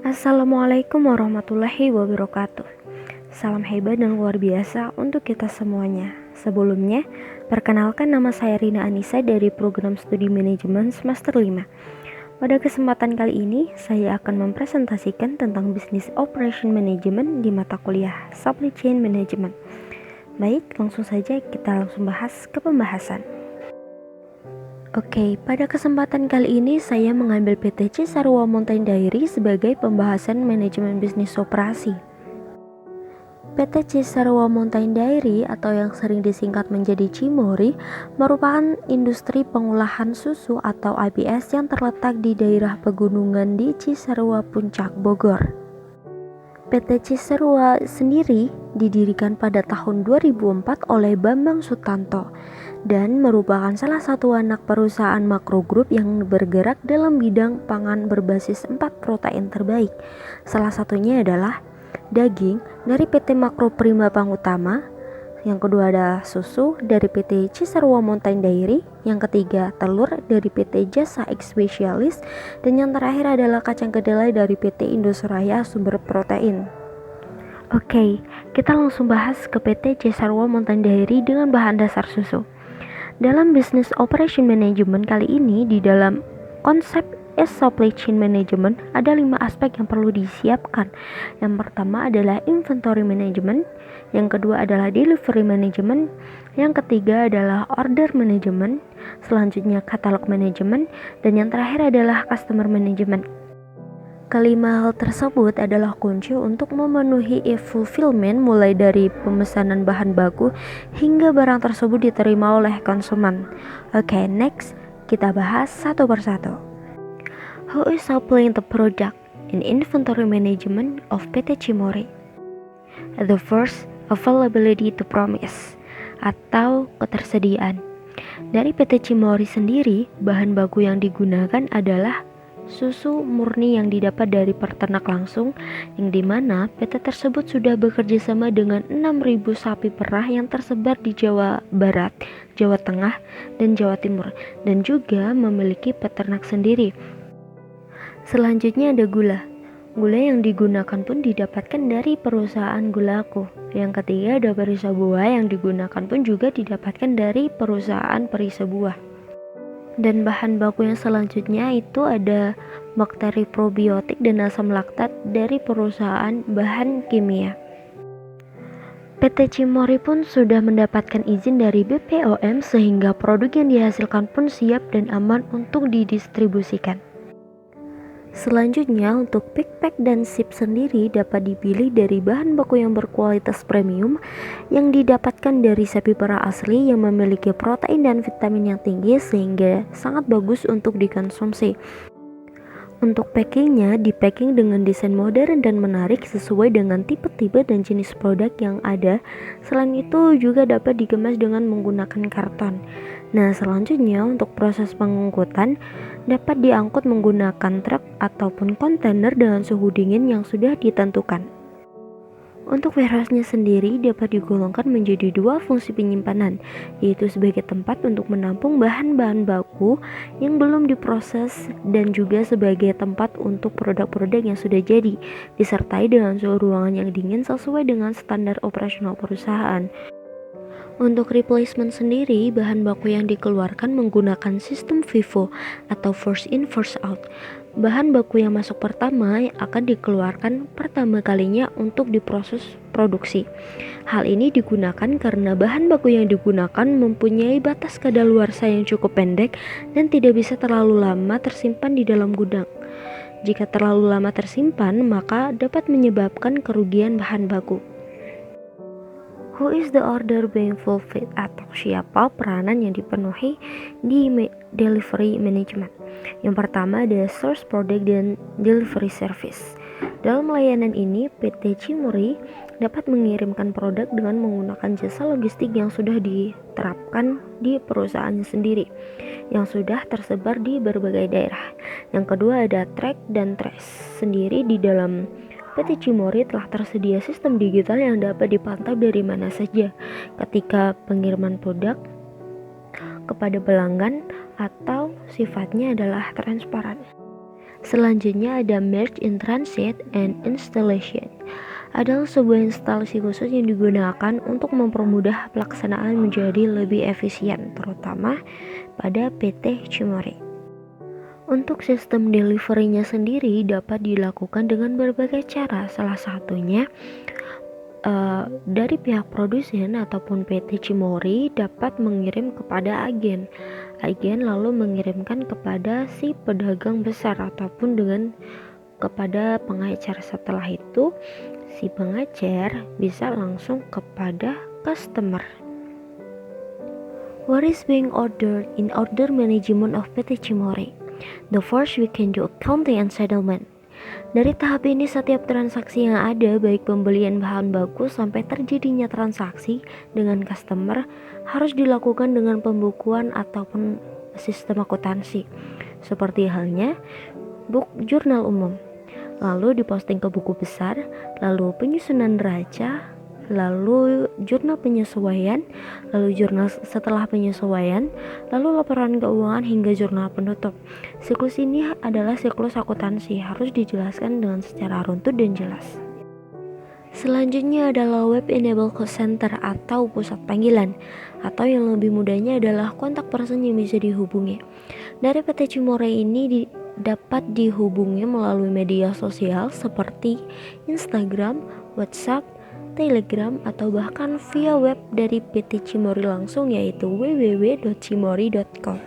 Assalamualaikum warahmatullahi wabarakatuh. Salam hebat dan luar biasa untuk kita semuanya. Sebelumnya, perkenalkan nama saya Rina Anissa dari program studi manajemen semester 5. Pada kesempatan kali ini, saya akan mempresentasikan tentang bisnis operation management di mata kuliah supply chain management. Baik, langsung saja kita bahas ke pembahasan. Oke, pada kesempatan kali ini saya mengambil PT Cisarua Mountain Dairy sebagai pembahasan manajemen bisnis operasi. PT Cisarua Mountain Dairy atau yang sering disingkat menjadi Cimori merupakan industri pengolahan susu atau ABS yang terletak di daerah pegunungan di Cisarua Puncak, Bogor. PT Cisarua sendiri didirikan pada tahun 2004 oleh Bambang Sutanto dan merupakan salah satu anak perusahaan makro grup yang bergerak dalam bidang pangan berbasis 4 protein terbaik. Salah satunya adalah daging dari PT Makro Prima Pangutama, yang kedua ada susu dari PT Cisarua Mountain Dairy, yang ketiga telur dari PT Jasa X Specialist, dan yang terakhir adalah kacang kedelai dari PT Indosuraya Sumber Protein. Oke, kita langsung bahas ke PT Cisarua Mountain Dairy dengan bahan dasar susu. Dalam bisnis operation management kali ini, di dalam konsep supply chain management ada 5 aspek yang perlu disiapkan. Yang pertama adalah inventory management, yang kedua adalah delivery management, yang ketiga adalah order management, selanjutnya catalog management, dan yang terakhir adalah customer management. Kelima hal tersebut adalah kunci untuk memenuhi fulfillment mulai dari pemesanan bahan baku hingga barang tersebut diterima oleh konsumen. Oke, next kita bahas satu persatu. Who is supplying the product in inventory management of PT Cimori? The first, availability to promise atau ketersediaan. Dari PT Cimori sendiri, bahan baku yang digunakan adalah susu murni yang didapat dari peternak langsung, yang dimana PT tersebut sudah bekerja sama dengan 6.000 sapi perah yang tersebar di Jawa Barat, Jawa Tengah, dan Jawa Timur, dan juga memiliki peternak sendiri. Selanjutnya ada gula. Gula yang digunakan pun didapatkan dari perusahaan Gulaku. Yang ketiga ada perisa buah yang digunakan pun juga didapatkan dari perusahaan perisa buah. Dan bahan baku yang selanjutnya itu ada bakteri probiotik dan asam laktat dari perusahaan bahan kimia. PT Cimori pun sudah mendapatkan izin dari BPOM sehingga produk yang dihasilkan pun siap dan aman untuk didistribusikan. Selanjutnya untuk pick, pack, dan sip sendiri dapat dipilih dari bahan baku yang berkualitas premium yang didapatkan dari sapi perah asli yang memiliki protein dan vitamin yang tinggi sehingga sangat bagus untuk dikonsumsi. Untuk packingnya, dipacking dengan desain modern dan menarik sesuai dengan tipe-tipe dan jenis produk yang ada. Selain itu juga dapat dikemas dengan menggunakan karton. Nah, selanjutnya untuk proses pengangkutan dapat diangkut menggunakan truk ataupun kontainer dengan suhu dingin yang sudah ditentukan. Untuk warehouse-nya sendiri dapat digolongkan menjadi 2 fungsi penyimpanan, yaitu sebagai tempat untuk menampung bahan-bahan baku yang belum diproses dan juga sebagai tempat untuk produk-produk yang sudah jadi, disertai dengan suhu ruangan yang dingin sesuai dengan standar operasional perusahaan. Untuk replacement sendiri, bahan baku yang dikeluarkan menggunakan sistem FIFO atau first in first out. Bahan baku yang masuk pertama akan dikeluarkan pertama kalinya untuk diproses produksi. Hal ini digunakan karena bahan baku yang digunakan mempunyai batas kadaluarsa yang cukup pendek dan tidak bisa terlalu lama tersimpan di dalam gudang. Jika terlalu lama tersimpan, maka dapat menyebabkan kerugian bahan baku. Who is the order being fulfilled atau siapa peranan yang dipenuhi di delivery management? Yang pertama ada source product dan delivery service. Dalam layanan ini, PT Cimori dapat mengirimkan produk dengan menggunakan jasa logistik yang sudah diterapkan di perusahaannya sendiri, yang sudah tersebar di berbagai daerah. Yang kedua ada track dan trace. Sendiri di dalam PT Cimori telah tersedia sistem digital yang dapat dipantau dari mana saja ketika pengiriman produk kepada pelanggan atau sifatnya adalah transparan. Selanjutnya ada merge in transit and installation. Adalah sebuah instalasi khusus yang digunakan untuk mempermudah pelaksanaan menjadi lebih efisien, terutama pada PT Cimory. Untuk sistem delivery-nya sendiri dapat dilakukan dengan berbagai cara, salah satunya dari pihak produsen ataupun PT Cimory dapat mengirim kepada agen lalu mengirimkan kepada si pedagang besar ataupun kepada pengecer. Setelah itu si pengecer bisa langsung kepada customer. What is being ordered in order management of PT Cimory? The first, we can do accounting and settlement. Dari tahap ini setiap transaksi yang ada, baik pembelian bahan baku sampai terjadinya transaksi dengan customer, harus dilakukan dengan pembukuan ataupun sistem akuntansi, seperti halnya jurnal umum, lalu diposting ke buku besar, lalu penyusunan neraca, lalu jurnal penyesuaian, lalu jurnal setelah penyesuaian, lalu laporan keuangan hingga jurnal penutup. Siklus ini adalah siklus akuntansi, harus dijelaskan dengan secara runtut dan jelas. Selanjutnya adalah Web Enable Call Center atau pusat panggilan, atau yang lebih mudahnya adalah kontak person yang bisa dihubungi. Dari PT Cimory ini dapat dihubungi melalui media sosial seperti Instagram, WhatsApp, Telegram, atau bahkan via web dari PT Cimory langsung, yaitu www.cimory.com.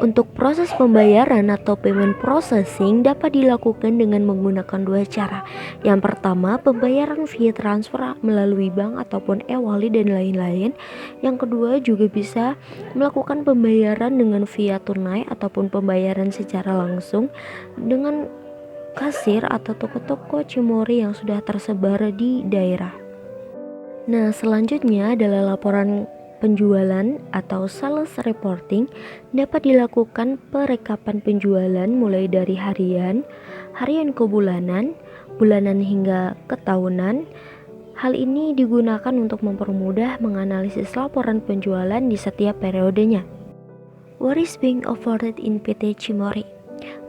Untuk proses pembayaran atau payment processing dapat dilakukan dengan menggunakan dua cara. Yang pertama, pembayaran via transfer melalui bank ataupun e-wallet dan lain-lain. Yang kedua, juga bisa melakukan pembayaran dengan via tunai ataupun pembayaran secara langsung dengan kasir atau toko-toko Cimory yang sudah tersebar di daerah. Nah, selanjutnya adalah laporan penjualan atau sales reporting. Dapat dilakukan perekapan penjualan mulai dari harian ke bulanan hingga ke tahunan. Hal ini digunakan untuk mempermudah menganalisis laporan penjualan di setiap periodenya. What is being offered in PT Cimory?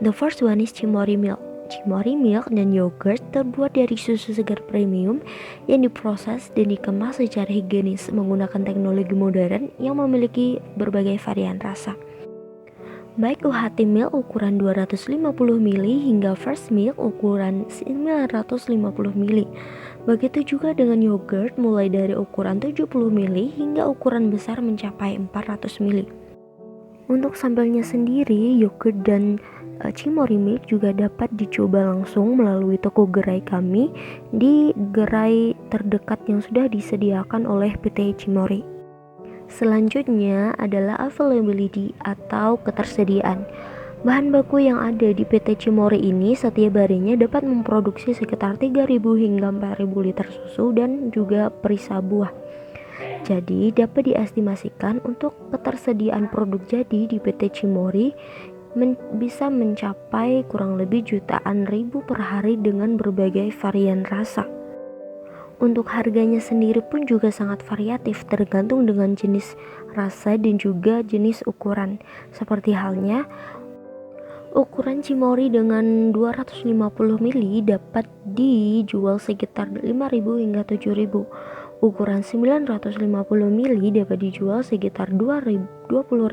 The first one is Cimory Milk. Cimory Milk dan yogurt terbuat dari susu segar premium yang diproses dan dikemas secara higienis menggunakan teknologi modern yang memiliki berbagai varian rasa. Baik UHT Milk ukuran 250 ml hingga Fresh Milk ukuran 950 ml. Begitu juga dengan yogurt mulai dari ukuran 70 ml hingga ukuran besar mencapai 400 ml. Untuk sampelnya sendiri, yogurt dan Cimory Milk juga dapat dicoba langsung melalui toko gerai kami di gerai terdekat yang sudah disediakan oleh PT Cimory. Selanjutnya adalah availability atau ketersediaan. Bahan baku yang ada di PT Cimory ini setiap harinya dapat memproduksi sekitar 3.000 hingga 4.000 liter susu dan juga perisa buah. Jadi dapat diestimasikan untuk ketersediaan produk jadi di PT Cimory bisa mencapai kurang lebih jutaan ribu per hari dengan berbagai varian rasa. Untuk harganya sendiri pun juga sangat variatif tergantung dengan jenis rasa dan juga jenis ukuran. Seperti halnya ukuran Cimory dengan 250 ml dapat dijual sekitar 5.000 hingga 7.000. Ukuran 950 ml dapat dijual sekitar 20.000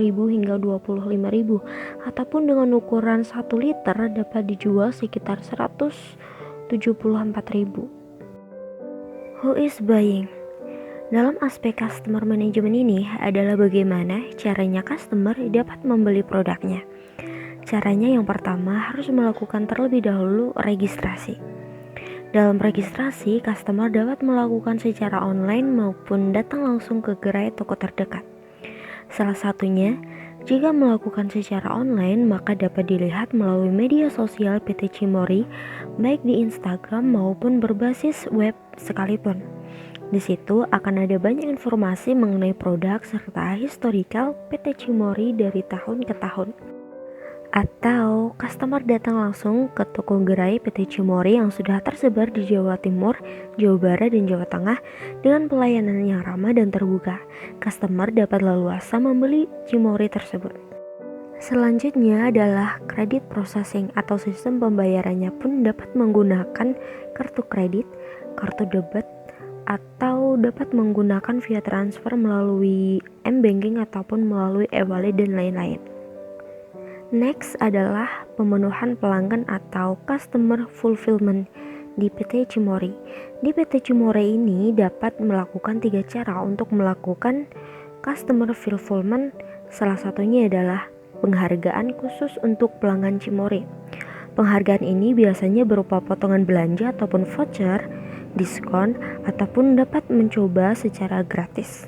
hingga 25.000. Ataupun dengan ukuran 1 liter dapat dijual sekitar 174.000. Who is buying? Dalam aspek customer management ini adalah bagaimana caranya customer dapat membeli produknya. Caranya yang pertama harus melakukan terlebih dahulu registrasi. Dalam registrasi, customer dapat melakukan secara online maupun datang langsung ke gerai toko terdekat. Salah satunya, jika melakukan secara online maka dapat dilihat melalui media sosial PT Cimory, baik di Instagram maupun berbasis web sekalipun. Di situ akan ada banyak informasi mengenai produk serta historical PT Cimory dari tahun ke tahun. Atau customer datang langsung ke toko gerai PT Cimory yang sudah tersebar di Jawa Timur, Jawa Barat, dan Jawa Tengah dengan pelayanan yang ramah dan terbuka. Customer dapat leluasa membeli Cimory tersebut. Selanjutnya adalah kredit processing atau sistem pembayarannya pun dapat menggunakan kartu kredit, kartu debit, atau dapat menggunakan via transfer melalui m-banking ataupun melalui e-wallet dan lain-lain. Next adalah pemenuhan pelanggan atau customer fulfillment di PT Cimory. Di PT Cimory ini dapat melakukan 3 cara untuk melakukan customer fulfillment. Salah satunya adalah penghargaan khusus untuk pelanggan Cimory. Penghargaan ini biasanya berupa potongan belanja ataupun voucher, diskon, ataupun dapat mencoba secara gratis.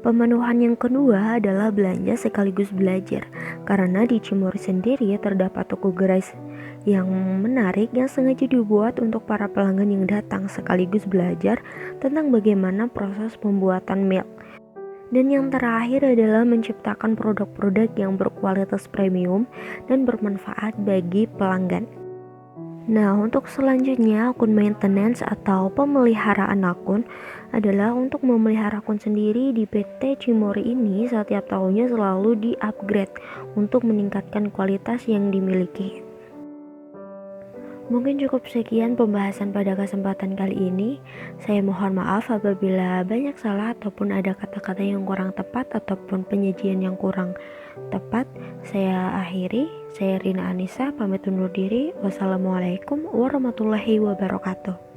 Pemenuhan yang kedua adalah belanja sekaligus belajar, karena di Cimory sendiri terdapat toko gerai yang menarik yang sengaja dibuat untuk para pelanggan yang datang sekaligus belajar tentang bagaimana proses pembuatan milk. Dan yang terakhir adalah menciptakan produk-produk yang berkualitas premium dan bermanfaat bagi pelanggan. Nah, untuk selanjutnya akun maintenance atau pemeliharaan akun adalah untuk memelihara akun sendiri di PT Cimory ini setiap tahunnya selalu di-upgrade untuk meningkatkan kualitas yang dimiliki. Mungkin cukup sekian pembahasan pada kesempatan kali ini. Saya mohon maaf apabila banyak salah ataupun ada kata-kata yang kurang tepat ataupun penyajian yang kurang tepat. Saya akhiri. Saya Rina Anissa pamit undur diri. Wassalamualaikum warahmatullahi wabarakatuh.